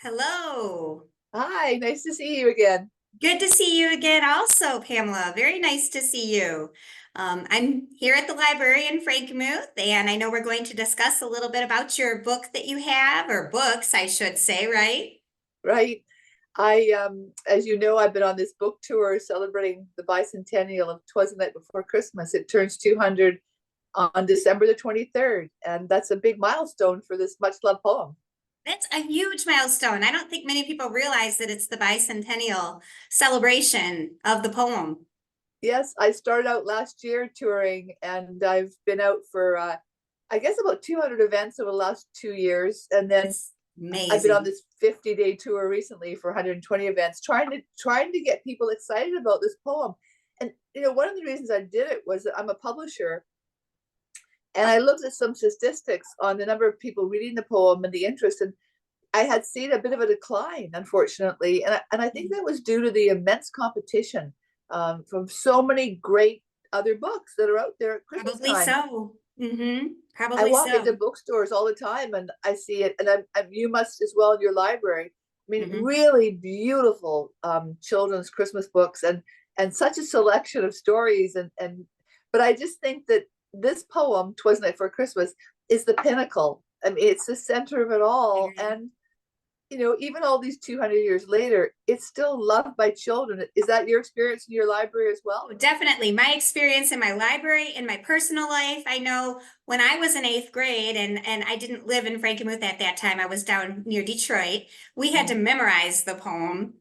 Hello. Hi, nice to see you again. Good to see you again also, Pamela. Very nice to see you. I'm here at the library in Frankenmuth, and I know we're going to discuss a little bit about your book that you have, or books, I should say, right? Right. As you know, I've been on this book tour celebrating the bicentennial of Twas the Night Before Christmas. It turns 200 on December the 23rd, and that's a big milestone for this much loved poem. That's a huge milestone. I don't think many people realize that it's the bicentennial celebration of the poem. Yes, I started out last year touring, and I've been out for, I guess, about 200 events over the last 2 years, and then It's I've been on amazing. this 50-day tour recently for 120 events, trying to get people excited about this poem. And one of the reasons I did it was that I'm a publisher, and I looked at some statistics on the number of people reading the poem and the interest, and I had seen a bit of a decline, unfortunately, and I think that was due to the immense competition from so many great other books that are out there at Christmas Probably time. so. I Probably walk into so. bookstores all the time and I see it, and you must as well in your library. I mean, hmm really beautiful children's Christmas books, and such a selection of stories, but I just think that this poem, "Twas the Night for Christmas," is the pinnacle. I mean, it's the center of it all, and even all these 200 years later, it's still loved by children. Is that your experience in your library as well? Oh, definitely. My experience in my library, in my personal life, I know when I was in eighth grade and I didn't live in Frankenmuth at that time, I was down near Detroit. We had to Mhm. memorize the poem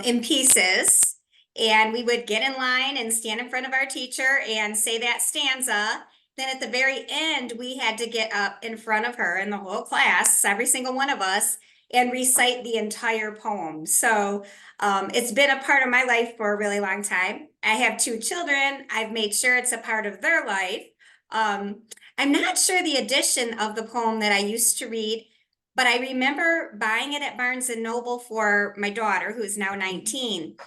in pieces, and we would get in line and stand in front of our teacher and say that stanza. Then at the very end, we had to get up in front of her and the whole class, every single one of us, and recite the entire poem. So it's been a part of my life for a really long time. I have two children. I've made sure it's a part of their life. Um, I'm not sure the edition of the poem that I used to read, but I remember buying it at Barnes and Noble for my daughter, who's now 19.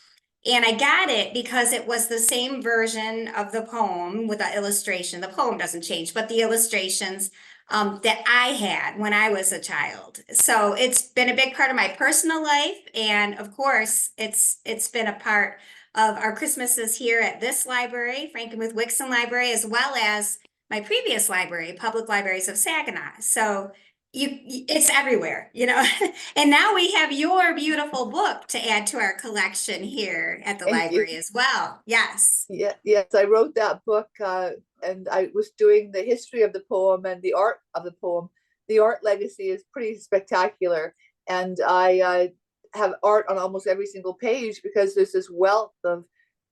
And I got it because it was the same version of the poem with the illustration. The poem doesn't change, but the illustrations that I had when I was a child. So it's been a big part of my personal life, and of course, it's been a part of our Christmases here at this library, Frankenmuth Wickson Library, as well as my previous library, Public Libraries of Saginaw. So it's everywhere. And now we have your beautiful book to add to our collection here at the Thank you. library as well. Yes. Yeah, yes, I wrote that book, and I was doing the history of the poem and the art of the poem. The art legacy is pretty spectacular, and I have art on almost every single page because there's this wealth of,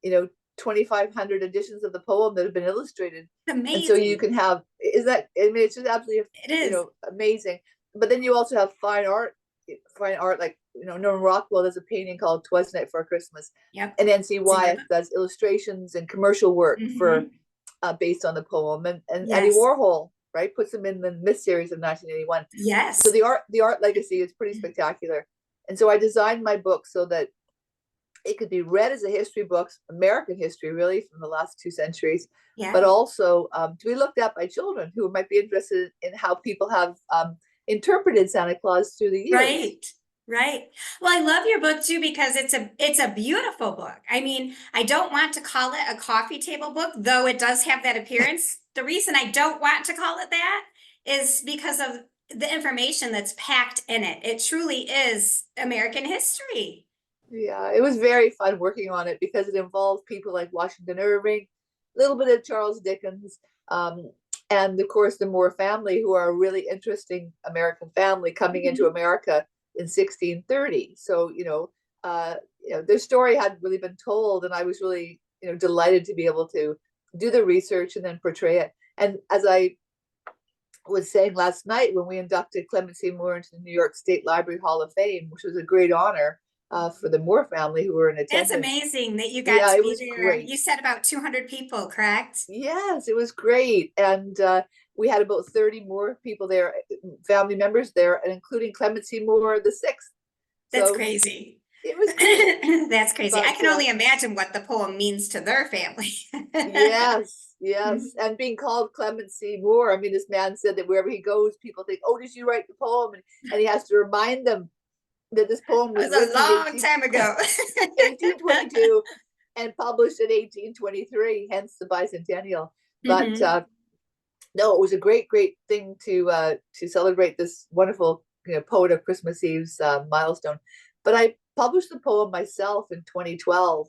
you know, 2,500 editions of the poem that have been illustrated, It's and so you amazing. can have. Is that? I mean, it's just absolutely, It is. amazing. But then you also have fine art like Norman Rockwell does a painting called "Twas the Night for Christmas," Yep. and N.C. It's in your Wyeth book. does illustrations and commercial work for hmm based on the poem, and Andy Yes. Warhol, right, puts them in the Myth series of 1981. So Yes. the art legacy is pretty spectacular, and so I designed my book so that it could be read as a history book, American history, really, from the last 2 centuries, but Yeah. also to be looked at by children who might be interested in how people have interpreted Santa Claus through the years. Right. Right. Well, I love your book too because it's a beautiful book. I mean, I don't want to call it a coffee table book, though it does have that appearance. The reason I don't want to call it that is because of the information that's packed in it. It truly is American history. Yeah, it was very fun working on it because it involved people like Washington Irving, a little bit of Charles Dickens, um, and of course the Moore family, who are a really interesting American family coming into Mhm. America in 1630. So their story hadn't really been told, and I was really delighted to be able to do the research and then portray it. And as I was saying last night when we inducted Clement C. Moore into the New York State Library Hall of Fame, which was a great honor for the Moore family who were in That's attendance. amazing that you got Yeah, to it be was there. great. You said about 200 people, correct? Yes, it was great. And we had about 30 more people there, family members there, and including Clement C. Moore the sixth. That's So crazy. it was great. That's crazy. I But can only imagine what the poem means to their family. yes, yes. And being called Clement C. Moore, I mean, this man said that wherever he goes, people think, oh, did you write the poem? And he has to remind them that this poem was That was a written in long time ago. 1822 and published in 1823, hence the bicentennial. But Mhm. no, it was a great, great thing to celebrate this wonderful, poet of Christmas Eve's milestone. But I published the poem myself in 2012,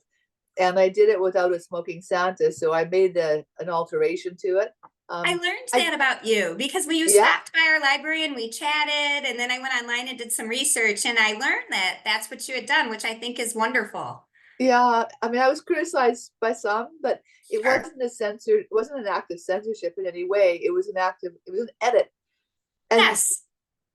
and I did it without a smoking Santa, so I made an alteration to it. I Um, learned I that about you because when you Yeah, stopped by our library and we chatted, and then I went online and did some research, and I learned that that's what you had done, which I think is wonderful. yeah. I mean, I was criticized by some, but it Sure. wasn't an act of censorship in any way. It was an edit. And Yes.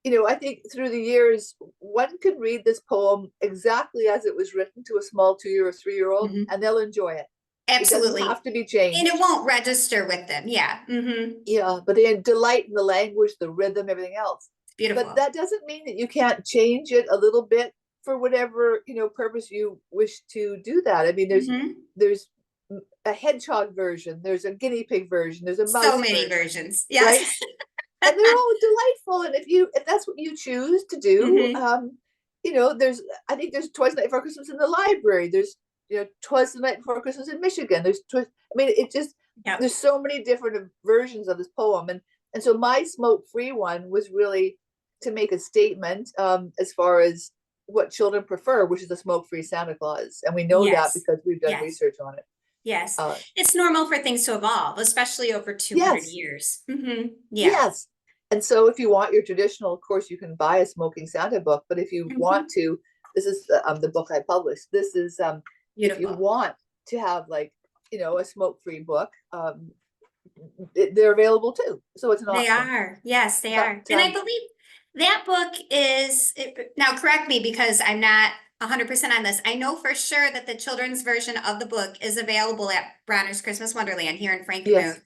I think through the years, one can read this poem exactly as it was written to a small 2 year or 3-year-old, Mhm. and they'll enjoy it. It doesn't have Absolutely. to be And it changed. won't register with them. Yeah. Yeah, but they delight in the language, the rhythm, everything else. It's But beautiful. that doesn't mean that you can't change it a little bit for whatever purpose you wish to do that. I mean, Mhm. there's a hedgehog version, there's a guinea pig version, there's a So mouse many version, versions. right? Yes. And they're all delightful. And if that's what you choose to do, Hmm. there's I think there's Twas the Night Before Christmas in the library. There's Twas the Night Before Christmas in Michigan. I mean, it just Yep. there's so many different versions of this poem, and so my smoke free one was really to make a statement as far as what children prefer, which is a smoke free Santa Claus, and we know that Yes. because we've done Yes. research on it. Yes. Uh, It's normal for things to evolve, especially over 200 yes, years. Yeah. Yes. And so if you want your traditional, of course, you can buy a Smoking Santa book. But if you want Mhm. to, this is the book I published. This is if you Beautiful. want to have like, a smoke-free book, they're available too. So it's an They option. are. Yes, they But are. And I believe that book now correct me because I'm not 100% on this. I know for sure that the children's version of the book is available at Bronner's Christmas Wonderland here in yes, Frankenmuth.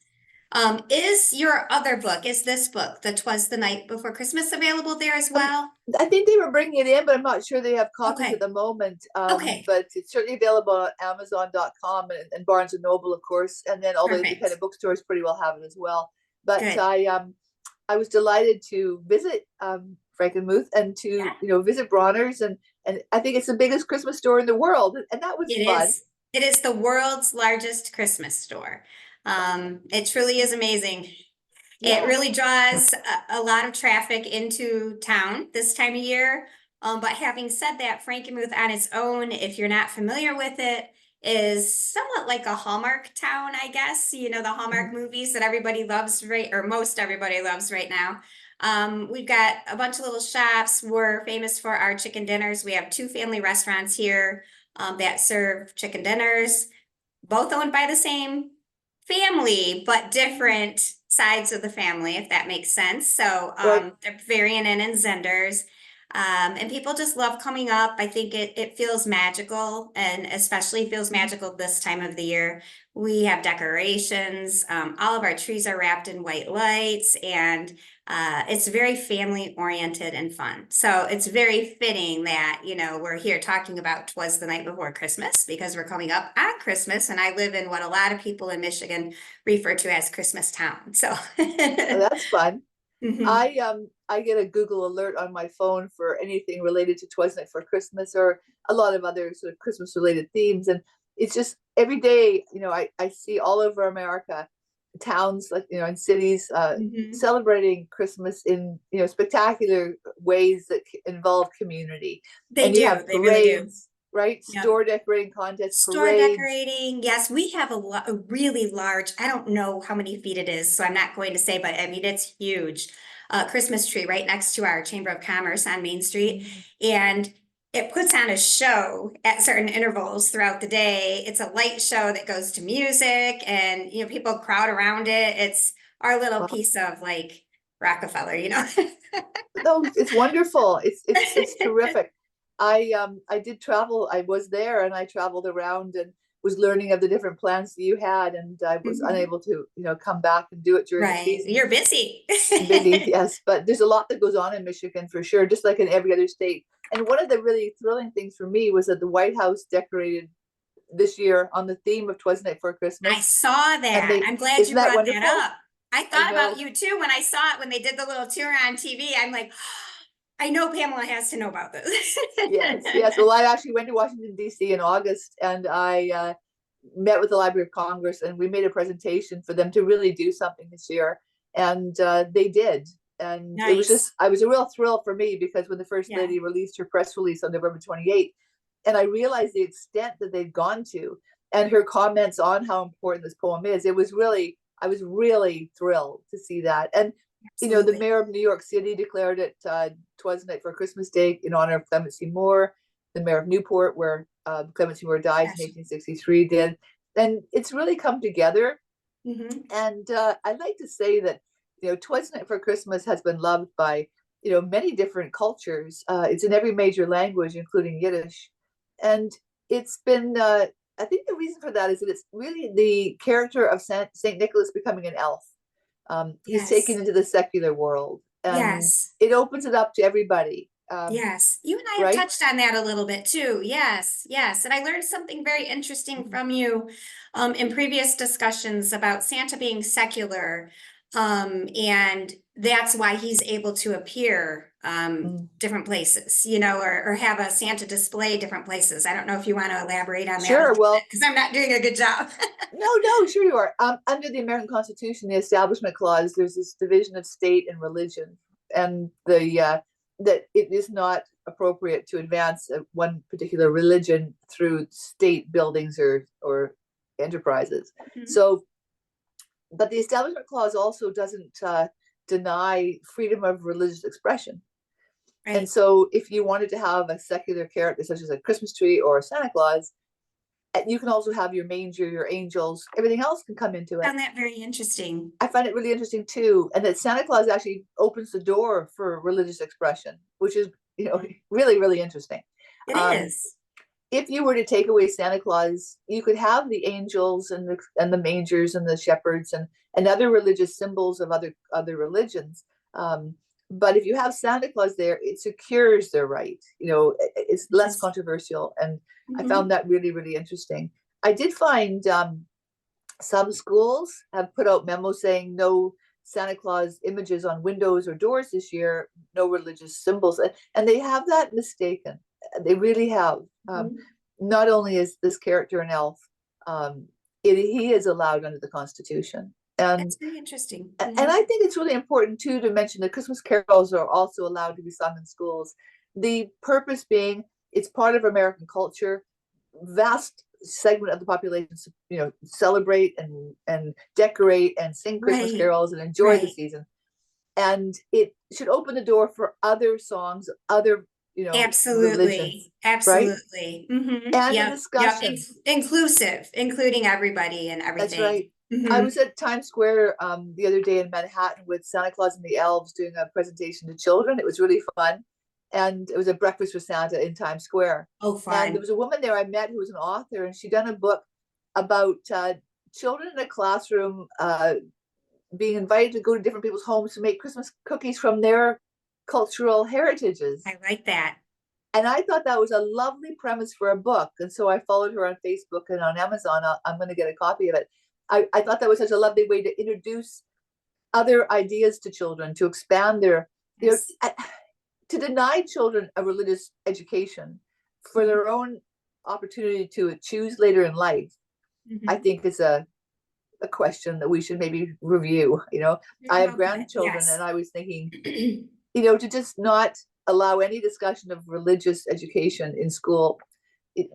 Is your other book, is this book, the Twas the Night Before Christmas, available there as um, well? I think they were bringing it in, but I'm not sure they have copies at Okay. the moment. Okay. But it's certainly available on Amazon.com and Barnes and Noble, of course, and then all the Perfect. independent bookstores pretty well have it as well. But Good. I was delighted to visit Frankenmuth and to Yeah, visit Bronner's, and I think it's the biggest Christmas store in the world, and that was it fun. is. It is the world's largest Christmas store. It truly is amazing. It Yeah, really draws a lot of traffic into town this time of year. But having said that, Frankenmuth on its own, if you're not familiar with it, is somewhat like a Hallmark town, I guess. You know, the Hallmark movies that everybody loves, right? Or most everybody loves right now. We've got a bunch of little shops. We're famous for our chicken dinners. We have two family restaurants here that serve chicken dinners, both owned by the same family, but different sides of the family, if that makes sense. So right. they're Varian and Zenders. And people just love coming up. I think it feels magical and especially feels magical this time of the year. We have decorations. All of our trees are wrapped in white lights and it's very family oriented and fun. So it's very fitting that, we're here talking about Twas the Night Before Christmas because we're coming up on Christmas and I live in what a lot of people in Michigan refer to as Christmas town. So Oh, that's fun. Mhm. I get a Google alert on my phone for anything related to Twas Night for Christmas or a lot of other sort of Christmas related themes, and it's just every day, I see all over America towns like and cities Mhm. celebrating Christmas in spectacular ways that involve community, They and you do. have They really do. parades, right? Yep. Store decorating contests, Store parades. decorating. Yes, we have a really large, I don't know how many feet it is, so I'm not going to say, but I mean, it's huge. Christmas tree right next to our Chamber of Commerce on Main Street. Mm. And it puts on a show at certain intervals throughout the day. It's a light show that goes to music and, people crowd around it. It's our little Wow. piece of like Rockefeller. No, it's wonderful. It's terrific. I did travel. I was there and I traveled around and was learning of the different plans that you had, and I was Mhm. unable to come back and do it during the Right. season. You're busy. Busy, yes, but there's a lot that goes on in Michigan for sure, just like in every other state. And one of the really thrilling things for me was that the White House decorated this year on the theme of Twas Night for I Christmas, saw and that. they I'm glad isn't you that brought that wonderful? up. I I thought about know. you too when I saw it when they did the little tour on TV. I'm like, I know Pamela has to know about this. Yes, yes. Well, I actually went to Washington, D.C. in August, and I met with the Library of Congress, and we made a presentation for them to really do something this year, and they did. And it was Nice. just, I was a real thrill for me because when the First Yeah. Lady released her press release on November 28th, and I realized the extent that they'd gone to, and her comments on how important this poem is, it was really, I was really thrilled to see that. And you know, the Absolutely. mayor of New York City declared it Twas the Night for Christmas Day in honor of Clement C. Moore. The mayor of Newport, where Clement C. Moore died in Yes. 1863, did. And it's really come together. Mm-hmm. And I'd like to say that, you know, Twas the Night for Christmas has been loved by, you know, many different cultures. It's in every major language, including Yiddish. And it's been, I think the reason for that is that it's really the character of Saint Nicholas becoming an elf. He's taken Yes. into the secular world, and Yes. it opens it up to everybody. Yes, you and I have Right? touched on that a little bit too. Yes, yes. And I learned something very interesting from you in previous discussions about Santa being secular. And that's why he's able to appear Mm. different places, you know, or have a Santa display different places. I don't know if you want to elaborate on that a Sure. little bit Well, because I'm not doing a good job. no, no, sure you are. Under the American Constitution, the Establishment Clause, there's this division of state and religion, and the that it is not appropriate to advance one particular religion through state buildings or enterprises. Mhm. So, but the Establishment Clause also doesn't deny freedom of religious expression. And Right. so, if you wanted to have a secular character, such as a Christmas tree or a Santa Claus, you can also have your manger, your angels, everything else can come into it. Found that very interesting. I find it really interesting too, and that Santa Claus actually opens the door for religious expression, which is, you know, really, really interesting. It Um, is. if you were to take away Santa Claus, you could have the angels and the mangers and the shepherds and other religious symbols of other religions. Um, but if you have Santa Claus there, it secures their right. You know, it's less Interesting. controversial, and I Mhm. found that really, really interesting. I did find some schools have put out memos saying no Santa Claus images on windows or doors this year, no religious symbols, and they have that mistaken. They really have. Mhm. Not only is this character an elf, um, he is allowed under the Constitution, That's very interesting. and I think it's really important too to mention that Christmas carols are also allowed to be sung in schools. The purpose being it's part of American culture. Vast segment of the population, you know, celebrate and decorate and sing Christmas Right, carols and enjoy the right. season. And it should open the door for other songs, other, you know, religions, Absolutely, right? absolutely. And a Yep, yep. discussion. Inclusive, including everybody and That's everything. right. I Hmm. was at Times Square the other day in Manhattan with Santa Claus and the Elves doing a presentation to children. It was really fun. And it was a breakfast for Santa in Times Square. Oh, And there fun. was a woman there I met who was an author, and she'd done a book about children in a classroom being invited to go to different people's homes to make Christmas cookies from their cultural heritages. I like that. And I thought that was a lovely premise for a book. And so I followed her on Facebook and on Amazon. I'm going to get a copy of it. I thought that was such a lovely way to introduce other ideas to children, to expand their, you Yes. know, to deny children a religious education for Mhm. their own opportunity to choose later in life, I Mhm. think is a question that we should maybe review. You know, I Very have well put. grandchildren, and Yes. I was thinking, you know, to just not allow any discussion of religious education in school.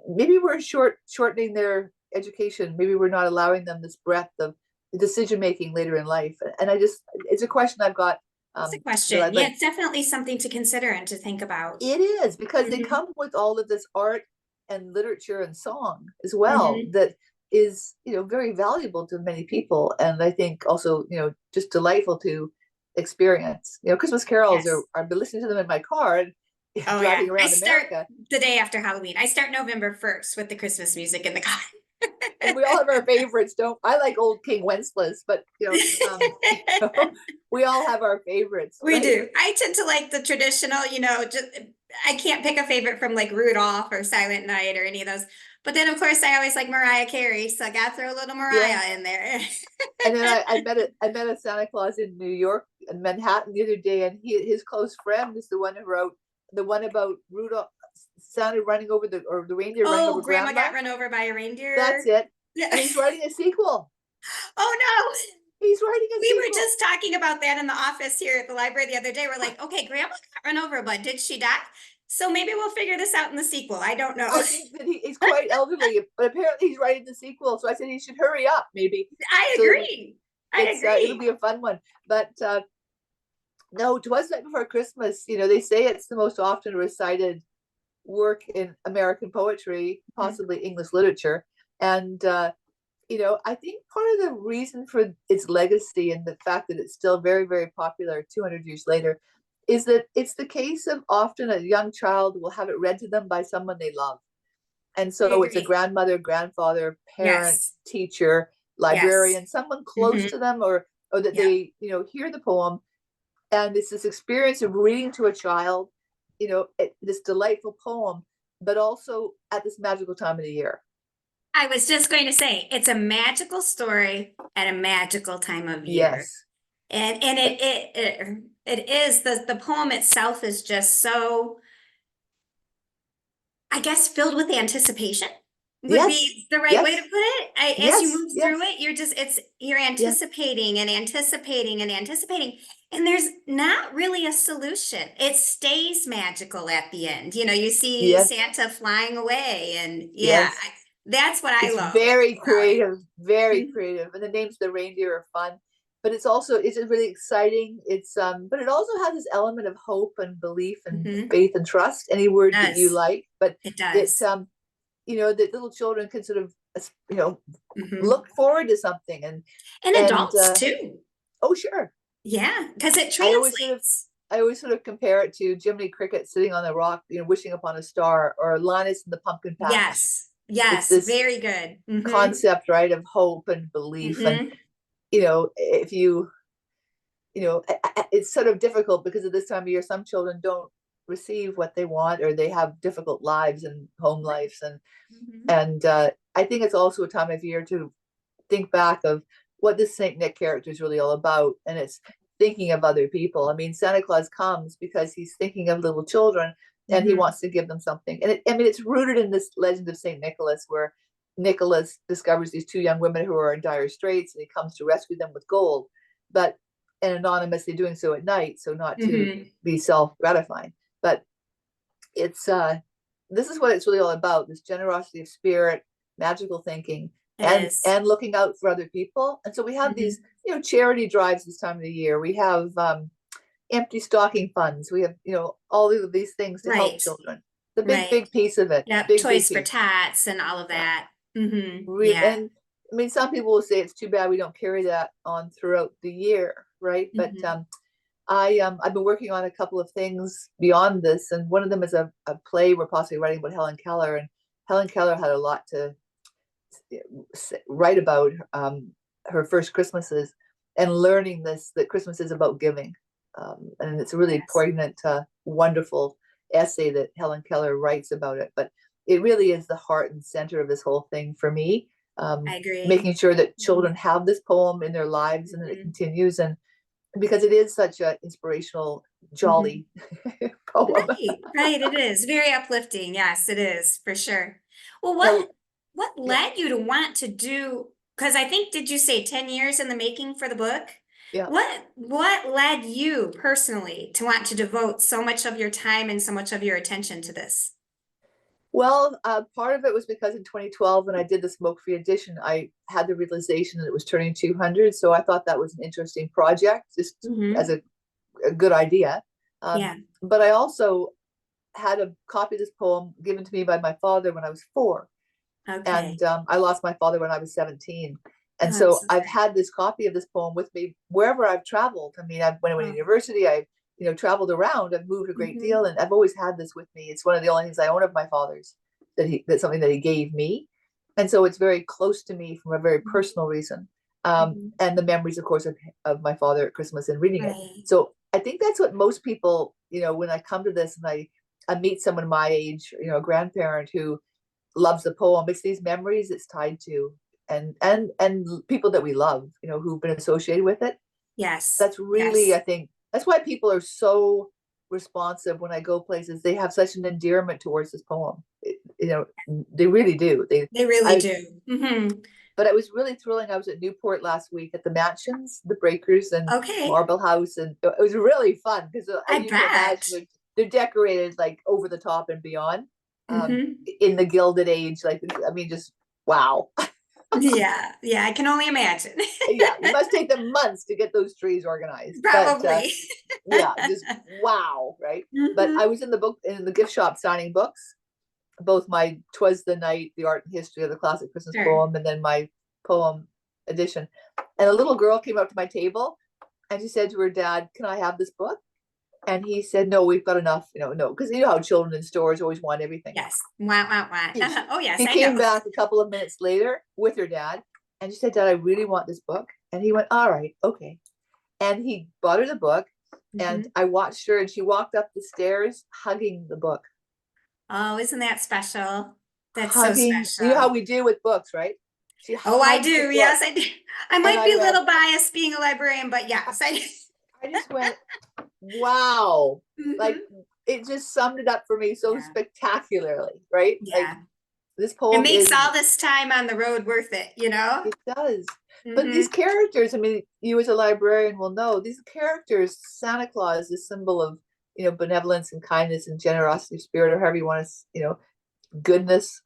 Maybe we're shortening their education. Maybe we're not allowing them this breadth of decision making later in life. And I just, it's a question I've got It's a that question. I'd Yeah, like. it's definitely something to consider and to think about. It is because they Hmm. come with all of this art and literature and song as well Hmm. that is, you know, very valuable to many people, and I think also, you know, just delightful to experience. You know, Christmas carols are Yes. I've been listening to them in my car and Oh, yeah. driving I around start America. the day after Halloween. I start November 1st with the Christmas music in the car. And we all have our favorites. Don't I like old King Wenceslas, but you know, we all have our favorites, We right? do. I tend to like the traditional, you know, just I can't pick a favorite from like Rudolph or Silent Night or any of those, But then, of course, I always like Mariah Carey, so I got to throw a little Yeah. Mariah in there. And then I met a Santa Claus in New York, in Manhattan the other day, and his close friend is the one who wrote the one about Rudolph, Santa running over the reindeer running Oh, over Grandma Grandma. got run over by a That's reindeer. it. Yeah. And he's writing a sequel. Oh no. He's writing a We were sequel. just talking about that in the office here at the library the other day. We're like, okay, Grandma got run over, but did she die? So maybe we'll figure this out in the sequel. I don't know. I think that he's quite elderly, but apparently he's writing the sequel. So I said he should hurry up, maybe. I So agree. I it'll agree. be a fun one. But no, Twas the Night Before Christmas. They say it's the most often recited work in American poetry, possibly English literature, and I think part of the reason for its legacy and the fact that it's still very, very popular 200 years later is that it's the case of often a young child will have it read to them by someone they love. And I so it's a agree. grandmother, grandfather, parent, Yes. teacher, Yes. librarian, someone close to them, or that Yep. they, hear the poem. And it's this experience of reading to a child, this delightful poem, but also at this magical time of the year. I was just going to say it's a magical story at a magical time of year. Yes. And it is the poem itself is just so, I guess, filled with anticipation would Yes. be the right way to Yes. put it. As you Yes. move through Yes. it, you're Yes. anticipating and anticipating and anticipating, and there's not really a solution. It stays magical at the end. You see Yes. Santa flying away, and yeah, Yes. that's what I It's love very about it. creative, very creative. And the names of the reindeer are fun. But it's just really exciting. But it also has this element of hope and belief and Mm-hmm. faith and trust, any word that you Does. like. But It it does. that little children can sort of Hmm. look forward to something And and adults too. oh sure. Yeah, because it I always sort of translates. I always sort of compare it to Jiminy Cricket sitting on the rock, wishing upon a star, or Linus in the Pumpkin Patch. Yes. It's Yes. this Very good. Mm-hmm. concept, right, of hope and belief. And Mm-hmm. if it's sort of difficult because at this time of year, some children don't receive what they want, or they have difficult lives and home lives. And Mm-hmm. and I think it's also a time of year to think back of what this Saint Nick character is really all about, and it's thinking of other people. I mean, Santa Claus comes because he's thinking of little children, and he Mm-hmm. wants to give them something. And it's rooted in this legend of Saint Nicholas, where Nicholas discovers these two young women who are in dire straits, and he comes to rescue them with gold, but and anonymously doing so at night, so not to Mm-hmm. be self-gratifying. But it's this is what it's really all about: this generosity of spirit, magical thinking, It and is. and looking out for other people. And so we have these Mm-hmm. charity drives this time of the year. We have empty stocking funds. We have all of these things to help Right. children. The Right. big piece of it, Yep. big Toys for piece. Tots and all of Yeah. that. Mm-hmm. Yeah. And I mean, some people will say it's too bad we don't carry that on throughout the year, right? But Mm-hmm. I've been working on a couple of things beyond this, and one of them is a play we're possibly writing about Helen Keller. And Helen Keller had a lot to write about her first Christmases, and learning that Christmas is about giving. And it's a really Yes. poignant, wonderful essay that Helen Keller writes about it. But it really is the heart and center of this whole thing for me. I agree. Making sure that Mm-hmm. children have this poem in their lives and that it Mm-hmm. continues, and because it is such an inspirational, Mm-hmm. jolly poem. Right, right. It is very uplifting. Yes, it is for sure. Well, Now, what yeah, led you to want to do? Because I think, did you say 10 years in the making for the book? yeah. What led you personally to want to devote so much of your time and so much of your attention to this? Well, part of it was because in 2012, when I did the smoke-free edition, I had the realization that it was turning 200. So I thought that was an interesting project, just as Hmm. a good idea. Yeah. But I also had a copy of this poem given to me by my father when I was 4. Okay. And I lost my father when I was 17. Oh, And I'm so so I've sorry. had this copy of this poem with me wherever I've traveled. I mean, when I went to Oh. university, I traveled around. I've moved a great Hmm. deal, and I've always had this with me. It's one of the only things I own of my father's, that's something that he gave me, and so it's very close to me from a very personal reason. Hmm. And the memories, of course, of my father at Christmas and reading it. Right. So I think that's what most people, when I come to this and I meet someone my age, a grandparent who loves the poem. It's these memories it's tied to, and people that we love, you know, who've been associated with it. Yes. That's really, I Yes. think, that's why people are so responsive when I go places. They have such an endearment towards this poem. You know, they really do. They really I, do. Hmm. but it was really thrilling. I was at Newport last week at the mansions, the Breakers and Okay. Marble House, and it was really fun because, I as you can imagine, bet. they're decorated like over the top and beyond, um, Hmm. in the Gilded Age. Like, I mean, just wow. Yeah. Yeah. I can only imagine. Yeah, it must take them months to get those trees organized, but Probably. yeah, just wow, right? But Hmm. I was in the gift shop signing books, both my "Twas the Night," the art and history of the classic Christmas Sure. poem, and then my poem edition. And a little girl came up to my table, and she said to her dad, "Can I have this book?" And he said, "No, we've got enough." You know, no, because you know how children in stores always want everything. Yes. Wow, wow, wow. Oh, yes, She I know. came back a couple of minutes later with her dad, and she said, "Dad, I really want this book." And he went, "All right, okay." And he bought her the book, and Hmm. I watched her, and she walked up the stairs hugging the book, Oh, isn't that special? That's so hugging. You know how special. we do with books, right? She Oh, I hugged the do. book, Yes, I do. I and might I be a went, little biased being a librarian, but I, yes, I do. I just went, wow. Like, Hmm. it just summed it up for me so Yeah. spectacularly, right? Like, Yeah. this It poem makes is, all this time on the road worth it, you know? it does. But Hmm. these characters, I mean, you as a librarian will know these characters. Santa Claus, the symbol of, you know, benevolence and kindness and generosity of spirit, or however you want to, you know, goodness,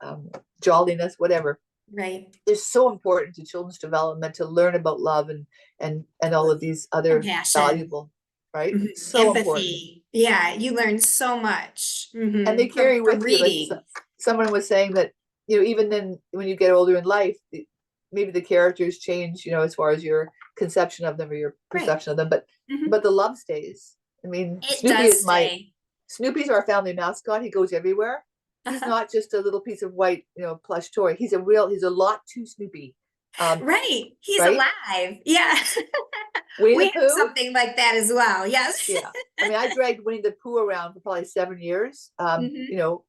jolliness, whatever. Right. Is so important to children's development to learn about love and all of these other Compassion. valuable, right? Mhm. So important. Empathy. Yeah, you learn so much, And they from carry from with you, like reading. someone was saying that, you know, even then when you get older in life, maybe the characters change, you know, as far as your conception of them or your Right. perception of them, Hmm. but the love stays. I mean, It does stay. Snoopy's our family mascot. He goes everywhere. He's Uh-huh. not just a little piece of white, you know, plush toy. He's a lot to Snoopy. Right. He's Right? alive. Yeah. Winnie We the have Pooh. something like that as well. Yes. Yeah. I mean, I dragged Winnie the Pooh around for probably 7 years. You Hmm. know,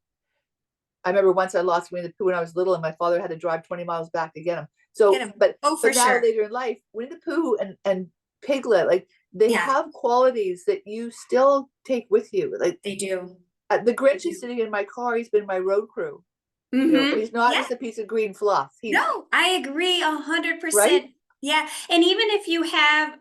I remember once I lost Winnie the Pooh when I was little, and my father had to drive 20 miles back to get him. Get So, him. Oh, for but now sure. later in life, Winnie the Pooh and Piglet, like they Yeah, have qualities that you still take with you. Like, they do. the They Grinch is do. sitting in my car. He's been my road crew, you know, and Hmm. he's not Yeah. just a piece of green fluff. He's No, I agree 100%. right, Yeah. And even if you have,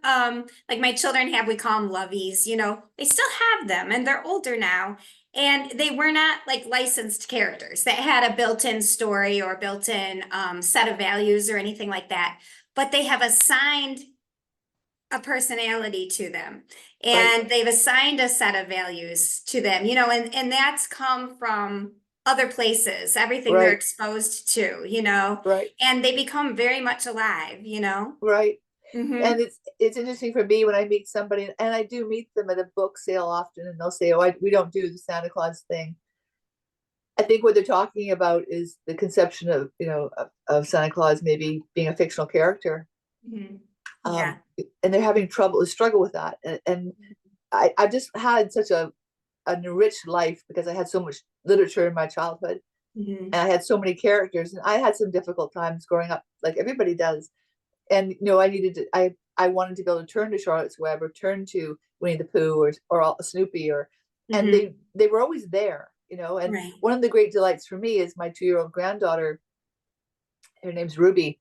like my children have, we call them lovies, they still have them and they're older now. And they were not like licensed characters that had a built-in story or built-in set of values or anything like that. But they have assigned a personality to them right, and they've assigned a set of values to them, and that's come from other places, everything they're right, exposed to, right, and they become very much alive. right. Hmm. And it's interesting for me when I meet somebody, and I do meet them at a book sale often, and they'll say, "Oh, we don't do the Santa Claus thing." I think what they're talking about is the conception of, you know, of Santa Claus maybe being a fictional character, Hmm. um, Yeah. and they're having struggle with that. And I just had such an enriched life because I had so much literature in my childhood, Hmm. and I had so many characters, and I had some difficult times growing up, like everybody does. And you know, I wanted to be able to turn to Charlotte's Web or turn to Winnie the Pooh or Snoopy, and Hmm. they were always there, you know. And Right. one of the great delights for me is my 2-year-old granddaughter. Her name's Ruby.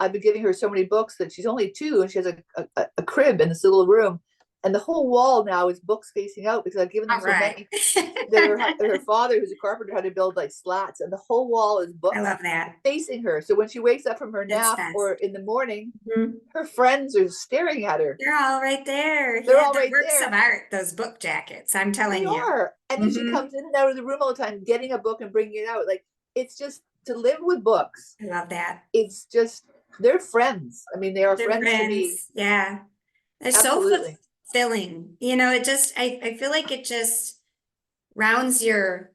I've been giving her so many books that she's only 2, and she has a crib in this little room, and the whole wall now is books facing out because I've given them All so right. many that her father, who's a carpenter, had to build like slats, and the whole wall is I books love that. facing her. So when she wakes up from her It's nap best. or in the morning, Mhm. her friends are staring at her. They're all right there. They're Yeah, all the right works of there. art, those book jackets, I'm They telling you. are. And then she Hmm. comes in and out of the room all the time, getting a book and bringing it out. Like, it's just to live with books. I love that. It's just, they're friends. I mean, they are They're friends to me. friends. Yeah. They're so Absolutely. fulfilling. I feel like it just rounds your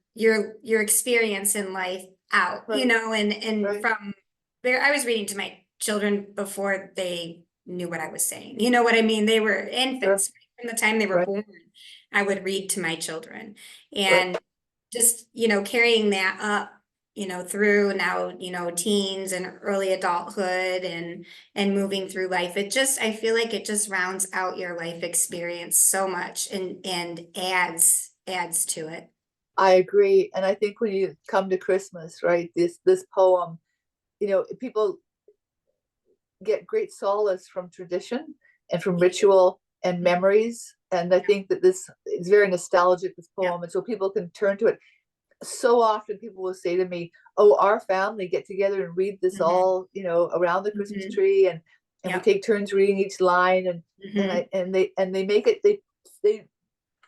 experience in life out, Right. and Right. from there, I was reading to my children before they knew what I was saying. You know what I mean? They were Sure. infants from the time they were Right. born. I would read to my children Right. and just, carrying that up. through now, teens and early adulthood and moving through life. I feel like it just rounds out your life experience so much and adds to it. I agree. And I think when you come to Christmas, right, this poem, people get great solace from tradition and from ritual and memories. And I think that this is very nostalgic, this poem. And so people can turn to it. So often people will say to me, "Oh, our family get together and read this all, around the Christmas tree, and we take turns reading each line, and they make it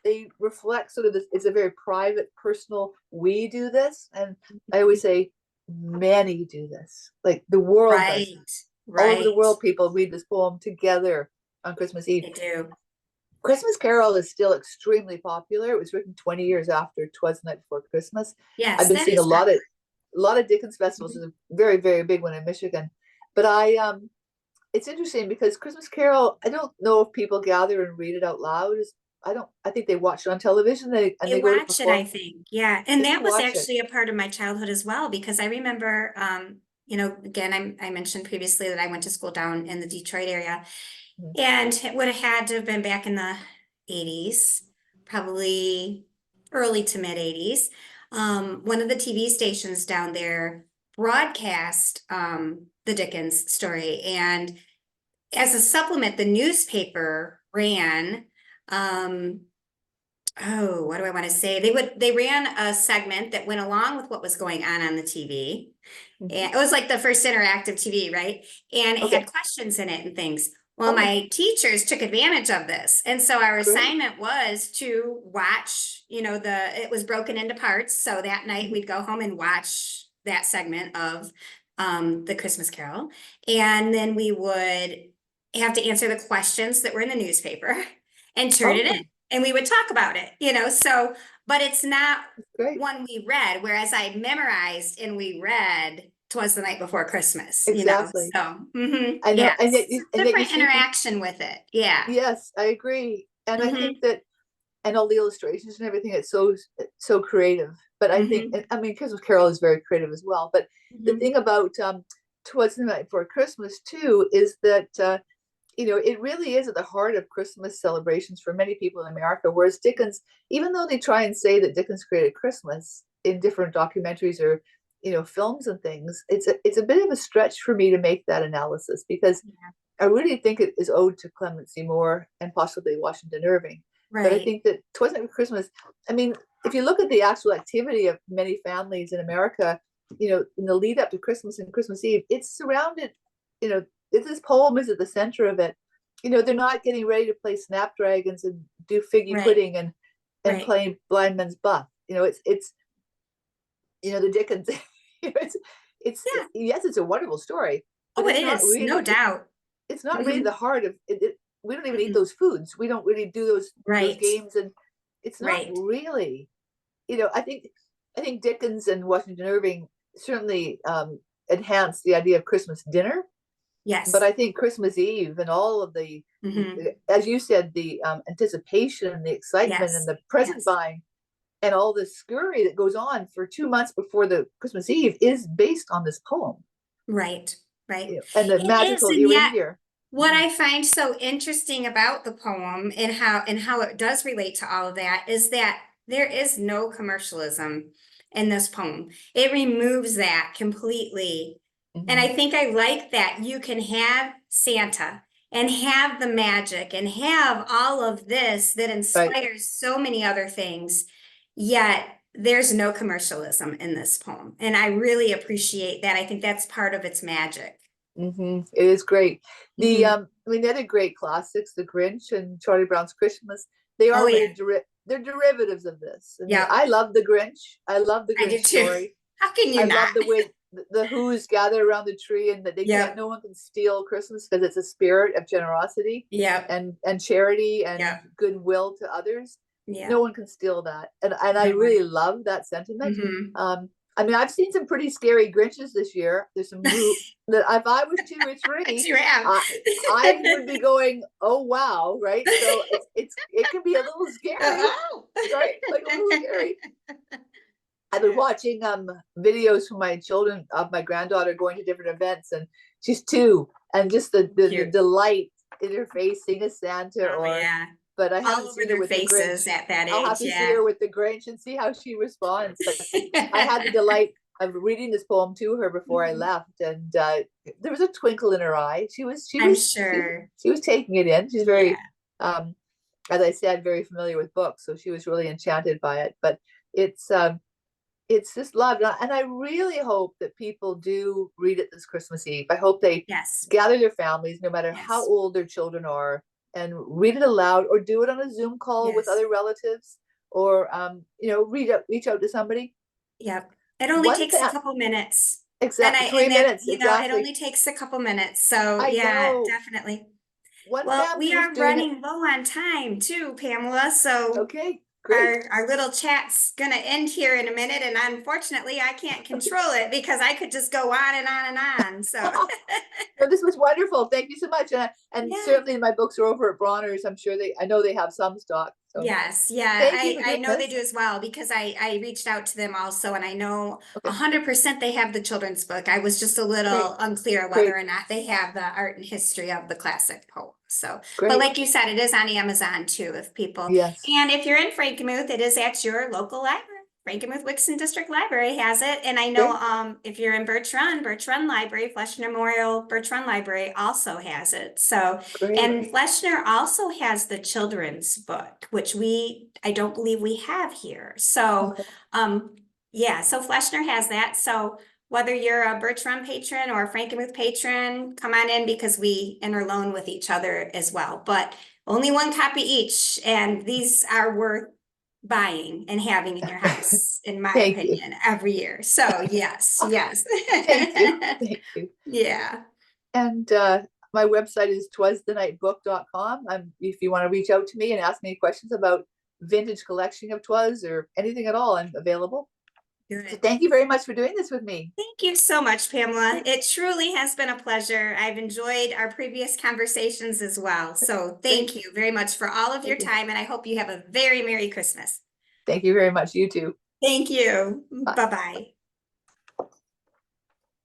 they reflect sort of this. It's a very private, personal. We do this, and I always say, many do this. Like the world does. All over the world, people read this poem together on Christmas Eve. They do. Christmas Carol is still extremely popular. It was written 20 years after Twas the Night Before Christmas. Yes, I've been seeing a lot of Dickens festivals. There's a very, very big one in Michigan. But it's interesting because Christmas Carol, I don't know if people gather and read it out loud. I think they watch it on television. They go to watch it, I think. Yeah. And that was actually a part of my childhood as well, because I remember, again, I mentioned previously that I went to school down in the Detroit area. And it would have had to have been back in the 80s, probably early to mid 80s. One of the TV stations down there broadcast the Dickens story. And as a supplement, the newspaper ran, what do I want to say? They ran a segment that went along with what was going on the TV. And it was like the first interactive TV, right? And it had questions in it and things. Well, my teachers took advantage of this. And so our assignment was to watch, it was broken into parts. So that night we'd go home and watch that segment of the Christmas Carol. And then we would have to answer the questions that were in the newspaper and turn it in. And we would talk about it, but it's not one we read, whereas I memorized and we read Twas the Night Before Christmas. Exactly. So, I know, and different interaction with it. Yeah. Yes, I agree. And I think that, and all the illustrations and everything, it's so creative. But I think, Christmas Carol is very creative as well. But the thing about Twas the Night Before Christmas too is that it really is at the heart of Christmas celebrations for many people in America. Whereas Dickens, even though they try and say that Dickens created Christmas in different documentaries or films and things, it's a bit of a stretch for me to make that analysis, because I really think it is owed to Clement Seymour and possibly Washington Irving. Right. But I think that Twas the Night Before Christmas, if you look at the actual activity of many families in America, in the lead up to Christmas and Christmas Eve, it's surrounded, if this poem is at the center of it, they're not getting ready to play snapdragons and do figgy pudding and play blind man's buff. It's the Dickens. Yes, it's a wonderful story. Oh, it is, really, no doubt. It's not really the heart of it. We don't even eat those foods. We don't really do those games, and it's not really. I think Dickens and Washington Irving certainly enhanced the idea of Christmas dinner. Yes. But I think Christmas Eve and all of the, as you said, the anticipation and the excitement and the present buying and all the scurry that goes on for 2 months before the Christmas Eve is based on this poem. Right. And the magical reindeer. What I find so interesting about the poem and how it does relate to all of that is that there is no commercialism in this poem. It removes that completely. And I think I like that you can have Santa and have the magic and have all of this that inspires so many other things, yet there's no commercialism in this poem. And I really appreciate that. I think that's part of its magic. It is great. The the other great classics, The Grinch and Charlie Brown's Christmas, they are they're derivatives of this. I love The Grinch. I love the Grinch story. How can you not? I love the way the Who's gather around the tree and that no one can steal Christmas because it's a spirit of generosity and charity and goodwill to others. No one can steal that. And I really love that sentiment. I've seen some pretty scary Grinches this year. There's some that if I was 2 or 3, I would be going, oh wow, right? So it can be a little scary, right? Like a little scary. I've been watching videos from my children of my granddaughter going to different events, and she's 2, and just the Cute. delight in her face seeing a Santa, Oh, or yeah. but I All haven't over seen her their with the Grinch. faces at that I'll have age, to see yeah. her with the Grinch and see how she responds. But I had the delight of reading this poem to her before I Mhm. left, and there was a twinkle in her eye. I'm sure. She was taking it in. She's Yeah. very, as I said, very familiar with books, so she was really enchanted by it. But it's um, it's just love, and I really hope that people do read it this Christmas Eve. I hope they Yes. gather their families, no matter how Yes. old their children are, and read it aloud, or do it on a Zoom call with Yes. other relatives, or reach out to somebody. Yep. It only One takes thing, a couple minutes. exactly three And that, minutes it exactly. only takes a couple minutes. So I yeah, know definitely. one Well, family we was are doing it. running low on time too, Pamela. So Okay, great. our little chat's gonna end here in a minute, and unfortunately, I can't control it because I could just go on and on and on. So No, this was wonderful. Thank you so much. And yeah. certainly my books are over at Bronner's. I know they have some stock. So Yes, yeah, thank you for I doing know they this. do as well because I reached out to them also, and I know Okay, 100% they have the children's book. I was just a great, little unclear whether great, or not they have the art and history of the classic poem. So, but great. like you said, it is on Amazon too, if people, Yes, and if you're in Frankenmuth, it is at your local library. Frankenmuth Wickson District Library has it, and I know great, if you're in Birch Run Library, Flesh Memorial Birch Run Library also has it. So great. and Fleshner also has the children's book, which I don't believe we have here. So, Okay, yeah, so Fleshner has that. So whether you're a Birch Run patron or a Frankenmuth patron, come on in because we interloan with each other as well. But only one copy each, and these are worth buying and having in your house, in my thank you, opinion, every year. So yes, yes. thank you, thank you. Yeah. And my website is twasthenightbook.com. If you want to reach out to me and ask me questions about vintage collection of Twas or anything at all, I'm available. So Good. thank you very much for doing this with me. Thank you so much, Pamela. It truly has been a pleasure. I've enjoyed our previous conversations as well. So Great, thank you very much for all of your thank you. time, and I hope you have a very Merry Christmas. Thank you very much. You too. Thank you. Bye. Bye-bye.